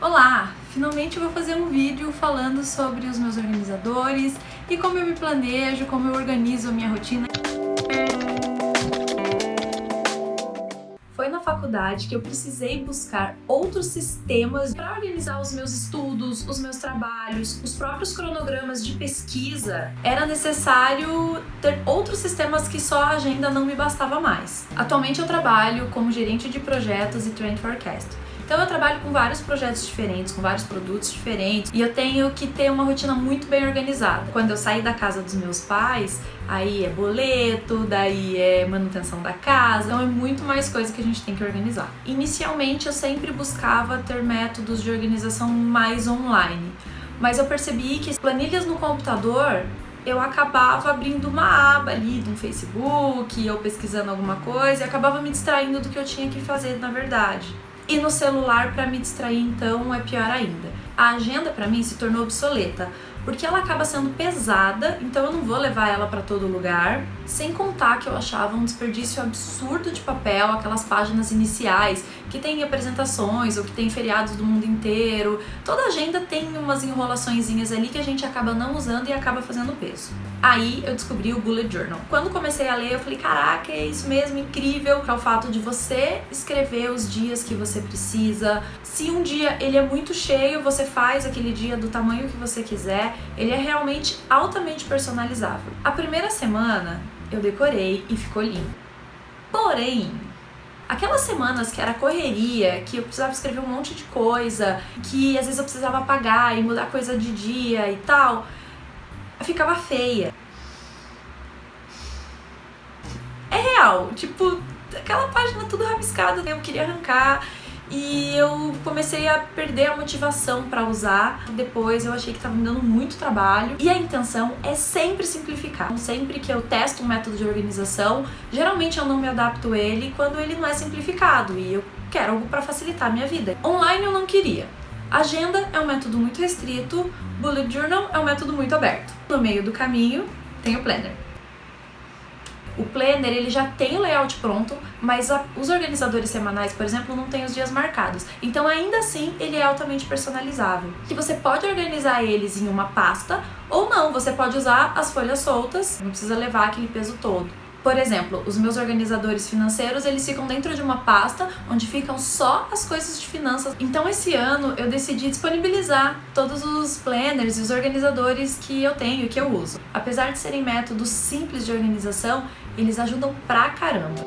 Olá! Finalmente eu vou fazer um vídeo falando sobre os meus organizadores e como eu me planejo, como eu organizo a minha rotina. Foi na faculdade que eu precisei buscar outros sistemas para organizar os meus estudos, os meus trabalhos, os próprios cronogramas de pesquisa. Era necessário ter outros sistemas que só a agenda não me bastava mais. Atualmente eu trabalho como gerente de projetos e Trend Forecast. Então eu trabalho com vários projetos diferentes, com vários produtos diferentes, e eu tenho que ter uma rotina muito bem organizada. Quando eu saí da casa dos meus pais, aí é boleto, daí é manutenção da casa, então é muito mais coisa que a gente tem que organizar. Inicialmente eu sempre buscava ter métodos de organização mais online, mas eu percebi que planilhas no computador eu acabava abrindo uma aba ali do Facebook ou pesquisando alguma coisa e acabava me distraindo do que eu tinha que fazer na verdade. E no celular, para me distrair, então, é pior ainda. A agenda, para mim, se tornou obsoleta, porque ela acaba sendo pesada, então eu não vou levar ela para todo lugar. Sem contar que eu achava um desperdício absurdo de papel, aquelas páginas iniciais, que tem apresentações ou que tem feriados do mundo inteiro. Toda agenda tem umas enrolaçõezinhas ali que a gente acaba não usando e acaba fazendo peso. Aí eu descobri o Bullet Journal. Quando comecei a ler, eu falei, caraca, é isso mesmo, incrível, que é o fato de você escrever os dias que você precisa. Se um dia ele é muito cheio, você faz aquele dia do tamanho que você quiser. Ele é realmente altamente personalizável. A primeira semana eu decorei e ficou lindo. Porém, aquelas semanas que era correria, que eu precisava escrever um monte de coisa, que às vezes eu precisava apagar e mudar coisa de dia e tal, ficava feia. É real, tipo, aquela página tudo rabiscada, eu queria arrancar e eu comecei a perder a motivação para usar. Depois eu achei que estava me dando muito trabalho e a intenção é sempre simplificar. Sempre que eu testo um método de organização, geralmente eu não me adapto a ele quando ele não é simplificado e eu quero algo para facilitar a minha vida. Online eu não queria. Agenda é um método muito restrito, Bullet Journal é um método muito aberto. No meio do caminho tem o Planner. O Planner ele já tem o layout pronto, mas os organizadores semanais, por exemplo, não tem os dias marcados. Então ainda assim ele é altamente personalizável. Que você pode organizar eles em uma pasta ou não, você pode usar as folhas soltas, não precisa levar aquele peso todo. Por exemplo, os meus organizadores financeiros, eles ficam dentro de uma pasta onde ficam só as coisas de finanças. Então esse ano eu decidi disponibilizar todos os planners e os organizadores que eu tenho e que eu uso. Apesar de serem métodos simples de organização, eles ajudam pra caramba.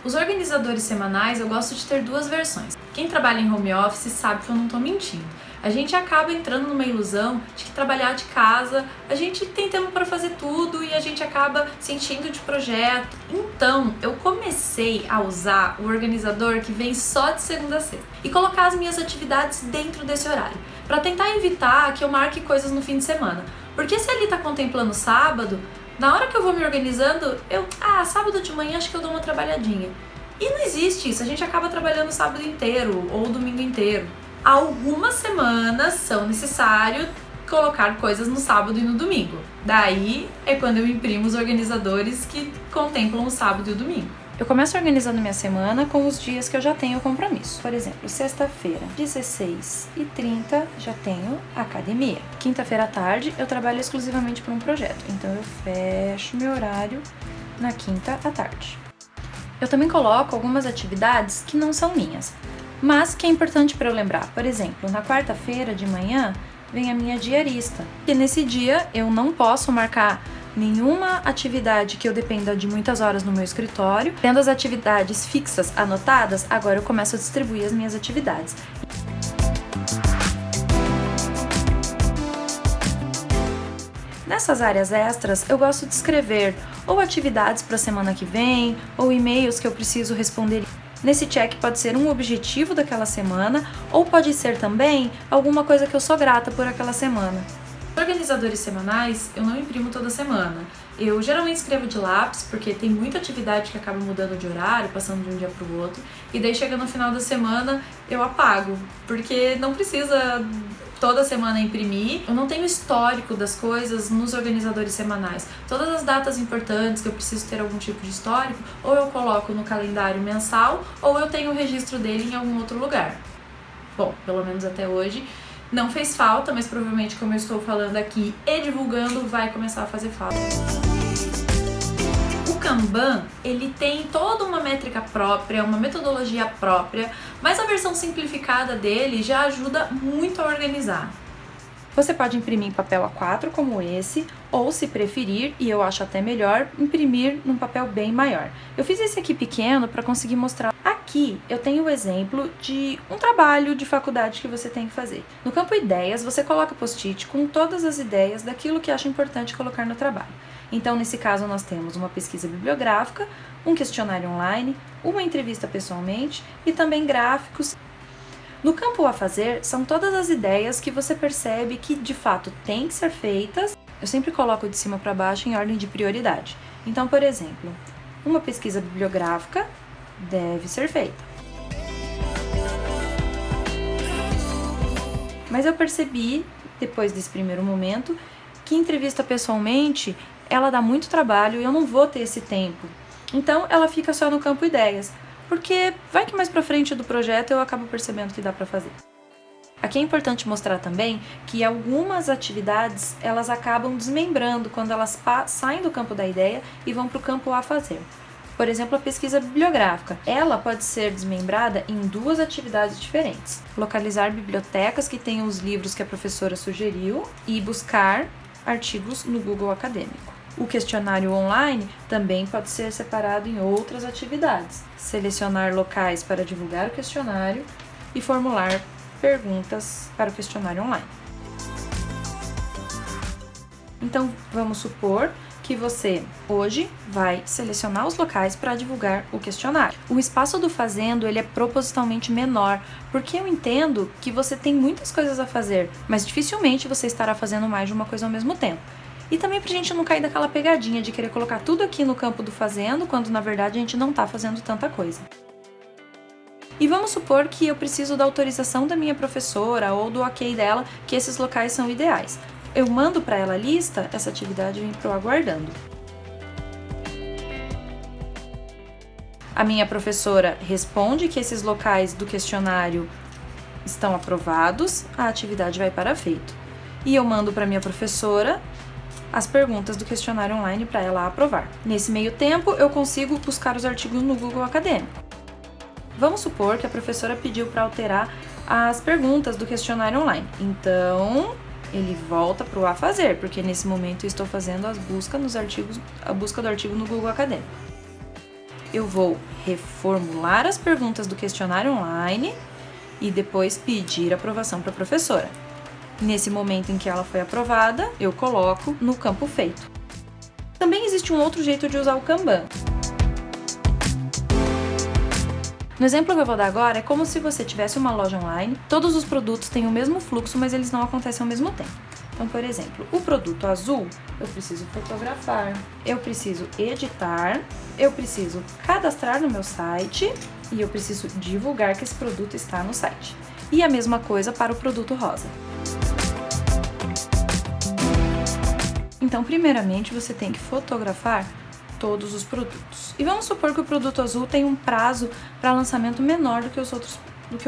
Os organizadores semanais eu gosto de ter duas versões. Quem trabalha em home office sabe que eu não tô mentindo. A gente acaba entrando numa ilusão de que trabalhar de casa, a gente tem tempo para fazer tudo e a gente acaba se enchendo de projeto. Então, eu comecei a usar o organizador que vem só de segunda a sexta e colocar as minhas atividades dentro desse horário, para tentar evitar que eu marque coisas no fim de semana. Porque se ele tá contemplando sábado, na hora que eu vou me organizando, sábado de manhã acho que eu dou uma trabalhadinha. E não existe isso, a gente acaba trabalhando sábado inteiro ou domingo inteiro. Algumas semanas são necessário colocar coisas no sábado e no domingo. Daí é quando eu imprimo os organizadores que contemplam o sábado e o domingo. Eu começo organizando minha semana com os dias que eu já tenho compromisso. Por exemplo, sexta-feira, 16h30, já tenho academia. Quinta-feira à tarde, eu trabalho exclusivamente para um projeto. Então eu fecho meu horário na quinta à tarde. Eu também coloco algumas atividades que não são minhas, mas que é importante para eu lembrar. Por exemplo, na quarta-feira de manhã vem a minha diarista. E nesse dia eu não posso marcar nenhuma atividade que eu dependa de muitas horas no meu escritório. Tendo as atividades fixas anotadas, agora eu começo a distribuir as minhas atividades. Nessas áreas extras, eu gosto de escrever ou atividades para a semana que vem, ou e-mails que eu preciso responder. Nesse check pode ser um objetivo daquela semana, ou pode ser também alguma coisa que eu sou grata por aquela semana. Organizadores semanais eu não imprimo toda semana. Eu geralmente escrevo de lápis, porque tem muita atividade que acaba mudando de horário, passando de um dia para o outro, e daí chega no final da semana eu apago, porque não precisa toda semana imprimir. Eu não tenho histórico das coisas nos organizadores semanais. Todas as datas importantes que eu preciso ter algum tipo de histórico, ou eu coloco no calendário mensal, ou eu tenho o registro dele em algum outro lugar. Bom, pelo menos até hoje não fez falta, mas provavelmente, como eu estou falando aqui e divulgando, vai começar a fazer falta. O Kanban, ele tem toda uma métrica própria, uma metodologia própria, mas a versão simplificada dele já ajuda muito a organizar. Você pode imprimir em papel A4 como esse, ou se preferir, e eu acho até melhor, imprimir num papel bem maior. Eu fiz esse aqui pequeno para conseguir mostrar. Aqui eu tenho o exemplo de um trabalho de faculdade que você tem que fazer. No campo ideias, você coloca post-it com todas as ideias daquilo que acha importante colocar no trabalho. Então, nesse caso, nós temos uma pesquisa bibliográfica, um questionário online, uma entrevista pessoalmente e também gráficos. No campo a fazer, são todas as ideias que você percebe que de fato têm que ser feitas. Eu sempre coloco de cima para baixo em ordem de prioridade. Então, por exemplo, uma pesquisa bibliográfica deve ser feita. Mas eu percebi, depois desse primeiro momento, que entrevista pessoalmente, ela dá muito trabalho e eu não vou ter esse tempo. Então, ela fica só no campo ideias. Porque vai que mais pra frente do projeto eu acabo percebendo que dá pra fazer. Aqui é importante mostrar também que algumas atividades elas acabam desmembrando quando elas saem do campo da ideia e vão para o campo a fazer. Por exemplo, a pesquisa bibliográfica. Ela pode ser desmembrada em duas atividades diferentes. Localizar bibliotecas que tenham os livros que a professora sugeriu e buscar artigos no Google Acadêmico. O questionário online também pode ser separado em outras atividades. Selecionar locais para divulgar o questionário e formular perguntas para o questionário online. Então, vamos supor que você hoje vai selecionar os locais para divulgar o questionário. O espaço do fazendo ele é propositalmente menor, porque eu entendo que você tem muitas coisas a fazer, mas dificilmente você estará fazendo mais de uma coisa ao mesmo tempo. E também pra gente não cair daquela pegadinha de querer colocar tudo aqui no campo do fazendo, quando na verdade a gente não tá fazendo tanta coisa. E vamos supor que eu preciso da autorização da minha professora ou do ok dela que esses locais são ideais. Eu mando para ela a lista, essa atividade vem pro aguardando. A minha professora responde que esses locais do questionário estão aprovados, a atividade vai para feito. E eu mando para minha professora as perguntas do questionário online para ela aprovar. Nesse meio tempo, eu consigo buscar os artigos no Google Acadêmico. Vamos supor que a professora pediu para alterar as perguntas do questionário online. Então, ele volta para o a fazer, porque nesse momento eu estou fazendo a busca do artigo no Google Acadêmico. Eu vou reformular as perguntas do questionário online e depois pedir aprovação para a professora. Nesse momento em que ela foi aprovada, eu coloco no campo feito. Também existe um outro jeito de usar o Kanban. No exemplo que eu vou dar agora, é como se você tivesse uma loja online, todos os produtos têm o mesmo fluxo, mas eles não acontecem ao mesmo tempo. Então, por exemplo, o produto azul, eu preciso fotografar, eu preciso editar, eu preciso cadastrar no meu site e eu preciso divulgar que esse produto está no site. E a mesma coisa para o produto rosa. Então, primeiramente, você tem que fotografar todos os produtos. E vamos supor que o produto azul tem um prazo para lançamento menor do que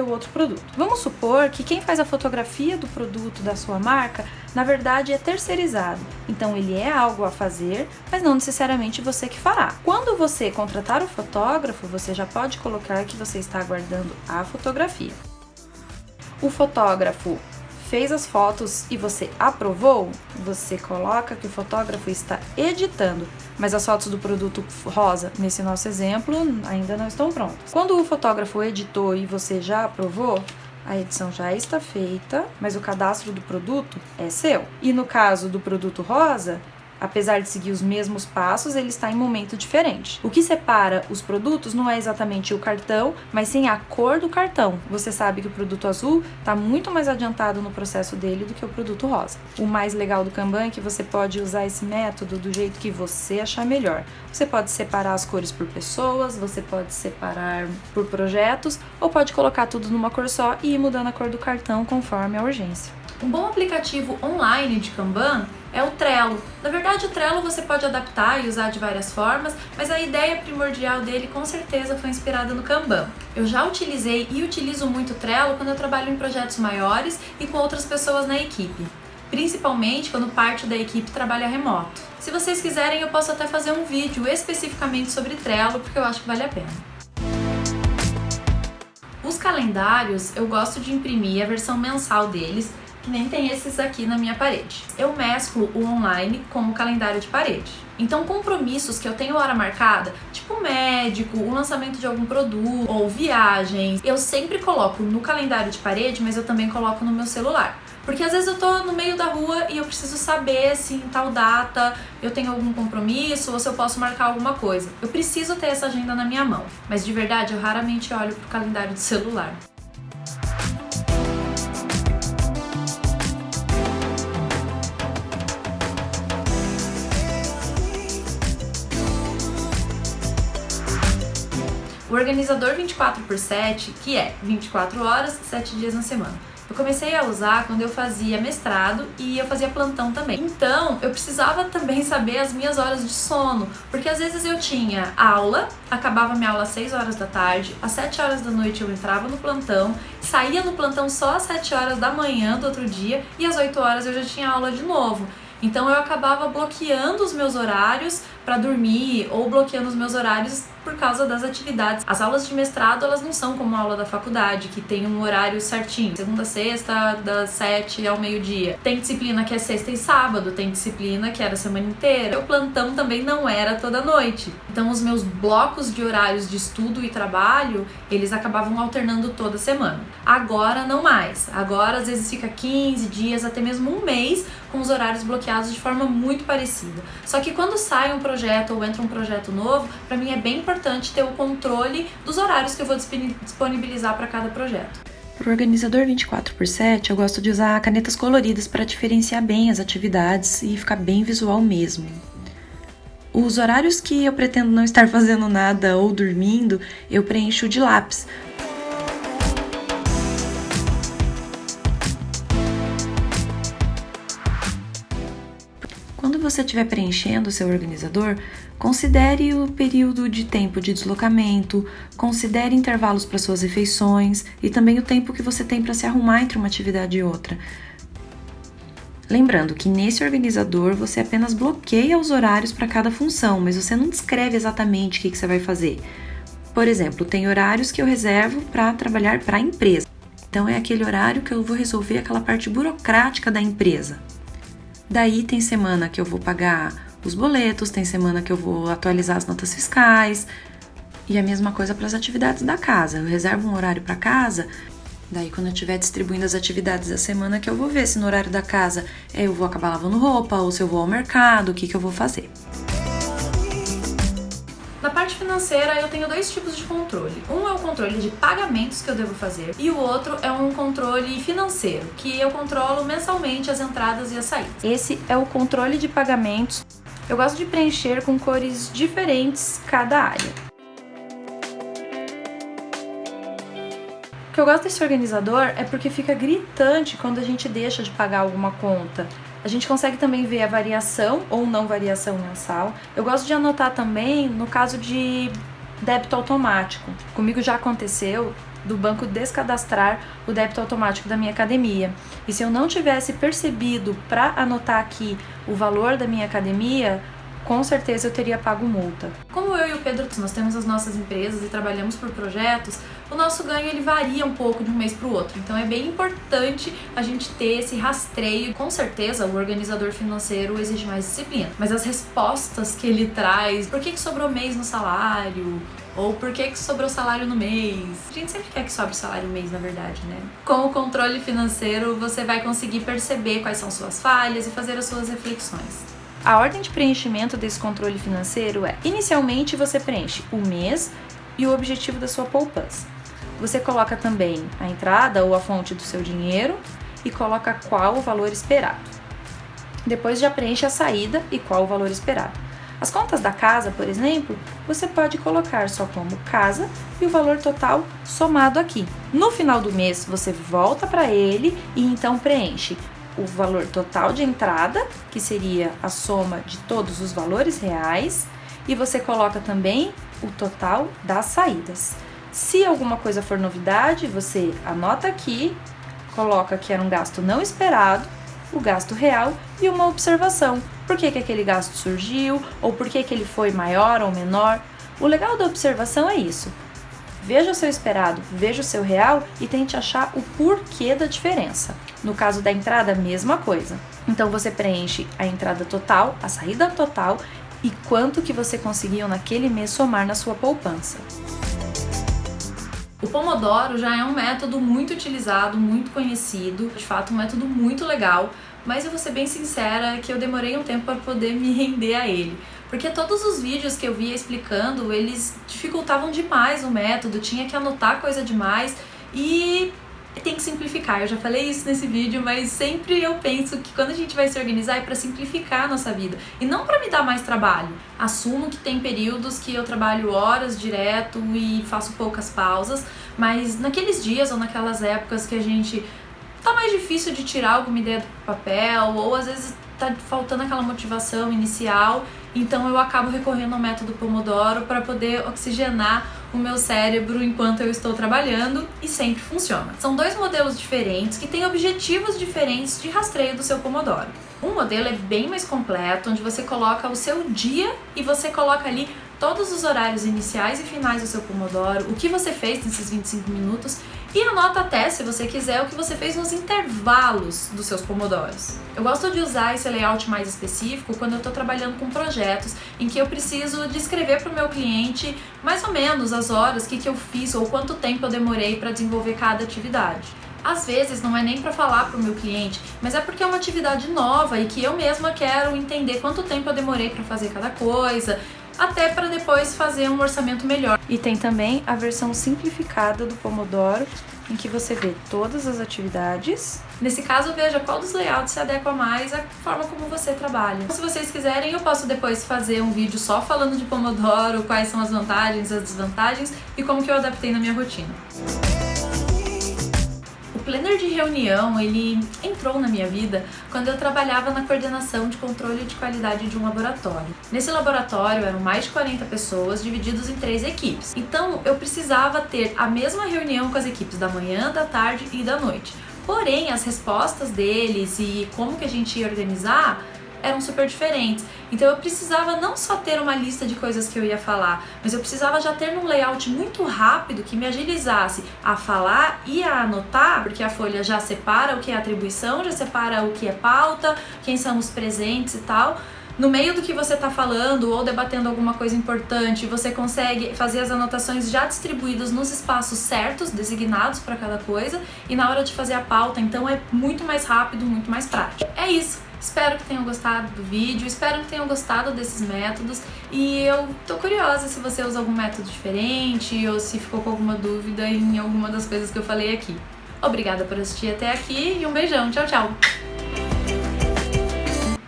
o outro produto. Vamos supor que quem faz a fotografia do produto da sua marca, na verdade, é terceirizado. Então, ele é algo a fazer, mas não necessariamente você que fará. Quando você contratar o fotógrafo, você já pode colocar que você está aguardando a fotografia. O fotógrafo fez as fotos e você aprovou, você coloca que o fotógrafo está editando, mas as fotos do produto rosa, nesse nosso exemplo, ainda não estão prontas. Quando o fotógrafo editou e você já aprovou, a edição já está feita, mas o cadastro do produto é seu. E no caso do produto rosa, apesar de seguir os mesmos passos, ele está em momento diferente. O que separa os produtos não é exatamente o cartão, mas sim a cor do cartão. Você sabe que o produto azul está muito mais adiantado no processo dele do que o produto rosa. O mais legal do Kanban é que você pode usar esse método do jeito que você achar melhor. Você pode separar as cores por pessoas, você pode separar por projetos, ou pode colocar tudo numa cor só e ir mudando a cor do cartão conforme a urgência. Um bom aplicativo online de Kanban é o Trello. Na verdade, o Trello você pode adaptar e usar de várias formas, mas a ideia primordial dele com certeza foi inspirada no Kanban. Eu já utilizei e utilizo muito o Trello quando eu trabalho em projetos maiores e com outras pessoas na equipe, principalmente quando parte da equipe trabalha remoto. Se vocês quiserem, eu posso até fazer um vídeo especificamente sobre Trello, porque eu acho que vale a pena. Os calendários, eu gosto de imprimir a versão mensal deles, que nem tem esses aqui na minha parede. Eu mesclo o online com o calendário de parede. Então, compromissos que eu tenho hora marcada, tipo médico, o lançamento de algum produto ou viagens, eu sempre coloco no calendário de parede, mas eu também coloco no meu celular. Porque às vezes eu tô no meio da rua e eu preciso saber se em tal data eu tenho algum compromisso ou se eu posso marcar alguma coisa. Eu preciso ter essa agenda na minha mão, mas de verdade eu raramente olho pro calendário do celular. O organizador 24/7, que é 24 horas, 7 dias na semana. Eu comecei a usar quando eu fazia mestrado e eu fazia plantão também. Então, eu precisava também saber as minhas horas de sono, porque às vezes eu tinha aula, acabava minha aula às 6 horas da tarde, às 7 horas da noite eu entrava no plantão, saía no plantão só às 7 horas da manhã do outro dia e às 8 horas eu já tinha aula de novo. Então eu acabava bloqueando os meus horários para dormir ou bloqueando os meus horários por causa das atividades. As aulas de mestrado, elas não são como a aula da faculdade, que tem um horário certinho, segunda a sexta, das 7 ao meio-dia. Tem disciplina que é sexta e sábado, tem disciplina que era a semana inteira. O plantão também não era toda noite. Então os meus blocos de horários de estudo e trabalho, eles acabavam alternando toda semana. Agora não mais. Agora às vezes fica 15 dias, até mesmo um mês, com os horários bloqueados de forma muito parecida. Só que quando sai um projeto ou entra um projeto novo, para mim é bem importante ter o controle dos horários que eu vou disponibilizar para cada projeto. Para o organizador 24/7, eu gosto de usar canetas coloridas para diferenciar bem as atividades e ficar bem visual mesmo. Os horários que eu pretendo não estar fazendo nada ou dormindo, eu preencho de lápis. Quando você estiver preenchendo o seu organizador, considere o período de tempo de deslocamento, considere intervalos para suas refeições e também o tempo que você tem para se arrumar entre uma atividade e outra. Lembrando que nesse organizador você apenas bloqueia os horários para cada função, mas você não descreve exatamente o que você vai fazer. Por exemplo, tem horários que eu reservo para trabalhar para a empresa. Então é aquele horário que eu vou resolver aquela parte burocrática da empresa. Daí tem semana que eu vou pagar os boletos, tem semana que eu vou atualizar as notas fiscais e a mesma coisa para as atividades da casa. Eu reservo um horário para casa, daí quando eu estiver distribuindo as atividades da semana que eu vou ver se no horário da casa eu vou acabar lavando roupa ou se eu vou ao mercado, o que eu vou fazer. Na parte financeira, eu tenho dois tipos de controle. Um é o controle de pagamentos que eu devo fazer e o outro é um controle financeiro, que eu controlo mensalmente as entradas e as saídas. Esse é o controle de pagamentos. Eu gosto de preencher com cores diferentes cada área. O que eu gosto desse organizador é porque fica gritante quando a gente deixa de pagar alguma conta. A gente consegue também ver a variação ou não variação mensal. Eu gosto de anotar também no caso de débito automático. Comigo já aconteceu do banco descadastrar o débito automático da minha academia. E se eu não tivesse percebido para anotar aqui o valor da minha academia, com certeza eu teria pago multa. Como eu e o Pedro, nós temos as nossas empresas e trabalhamos por projetos, o nosso ganho ele varia um pouco de um mês para o outro. Então é bem importante a gente ter esse rastreio. Com certeza o organizador financeiro exige mais disciplina, mas as respostas que ele traz, por que sobrou mês no salário? Ou por que sobrou salário no mês? A gente sempre quer que sobre o salário no mês, na verdade, né? Com o controle financeiro, você vai conseguir perceber quais são suas falhas e fazer as suas reflexões. A ordem de preenchimento desse controle financeiro é: inicialmente você preenche o mês e o objetivo da sua poupança. Você coloca também a entrada ou a fonte do seu dinheiro e coloca qual o valor esperado. Depois já preenche a saída e qual o valor esperado. As contas da casa, por exemplo, você pode colocar só como casa e o valor total somado aqui. No final do mês, você volta para ele e então preenche o valor total de entrada, que seria a soma de todos os valores reais, e você coloca também o total das saídas. Se alguma coisa for novidade, você anota aqui, coloca que era um gasto não esperado, o gasto real e uma observação. Por que aquele gasto surgiu, ou por que ele foi maior ou menor? O legal da observação é isso. Veja o seu esperado, veja o seu real e tente achar o porquê da diferença. No caso da entrada, a mesma coisa. Então você preenche a entrada total, a saída total e quanto que você conseguiu naquele mês somar na sua poupança. O Pomodoro já é um método muito utilizado, muito conhecido, de fato um método muito legal, mas eu vou ser bem sincera que eu demorei um tempo para poder me render a ele. Porque todos os vídeos que eu via explicando, eles dificultavam demais o método, tinha que anotar coisa demais e tem que simplificar. Eu já falei isso nesse vídeo, mas sempre eu penso que quando a gente vai se organizar é para simplificar a nossa vida e não para me dar mais trabalho. Assumo que tem períodos que eu trabalho horas direto e faço poucas pausas, mas naqueles dias ou naquelas épocas que a gente tá mais difícil de tirar alguma ideia do papel ou às vezes tá faltando aquela motivação inicial, então eu acabo recorrendo ao método Pomodoro para poder oxigenar o meu cérebro enquanto eu estou trabalhando e sempre funciona. São dois modelos diferentes que têm objetivos diferentes de rastreio do seu Pomodoro. Um modelo é bem mais completo, onde você coloca o seu dia e você coloca ali todos os horários iniciais e finais do seu Pomodoro, o que você fez nesses 25 minutos e anota até, se você quiser, o que você fez nos intervalos dos seus Pomodoros. Eu gosto de usar esse layout mais específico quando eu estou trabalhando com projetos em que eu preciso descrever para o meu cliente mais ou menos as horas, o que eu fiz ou quanto tempo eu demorei para desenvolver cada atividade. Às vezes não é nem para falar para o meu cliente, mas é porque é uma atividade nova e que eu mesma quero entender quanto tempo eu demorei para fazer cada coisa, até para depois fazer um orçamento melhor. E tem também a versão simplificada do Pomodoro, em que você vê todas as atividades. Nesse caso, veja qual dos layouts se adequa mais à forma como você trabalha. Se vocês quiserem, eu posso depois fazer um vídeo só falando de Pomodoro, quais são as vantagens, as desvantagens e como que eu adaptei na minha rotina. O planner de reunião, ele entrou na minha vida quando eu trabalhava na coordenação de controle de qualidade de um laboratório. Nesse laboratório eram mais de 40 pessoas divididos em 3 equipes. Então eu precisava ter a mesma reunião com as equipes da manhã, da tarde e da noite. Porém, as respostas deles e como que a gente ia organizar eram super diferentes. Então eu precisava não só ter uma lista de coisas que eu ia falar, mas eu precisava já ter num layout muito rápido que me agilizasse a falar e a anotar, porque a folha já separa o que é atribuição, já separa o que é pauta, quem são os presentes e tal. No meio do que você está falando ou debatendo alguma coisa importante, você consegue fazer as anotações já distribuídas nos espaços certos, designados para cada coisa, e na hora de fazer a pauta, então é muito mais rápido, muito mais prático. É isso. Espero que tenham gostado do vídeo, espero que tenham gostado desses métodos e eu tô curiosa se você usa algum método diferente ou se ficou com alguma dúvida em alguma das coisas que eu falei aqui. Obrigada por assistir até aqui e um beijão, tchau, tchau!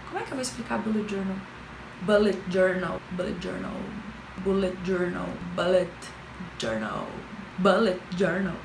Como é que eu vou explicar bullet journal? Bullet journal, bullet journal, bullet journal, bullet journal, bullet journal.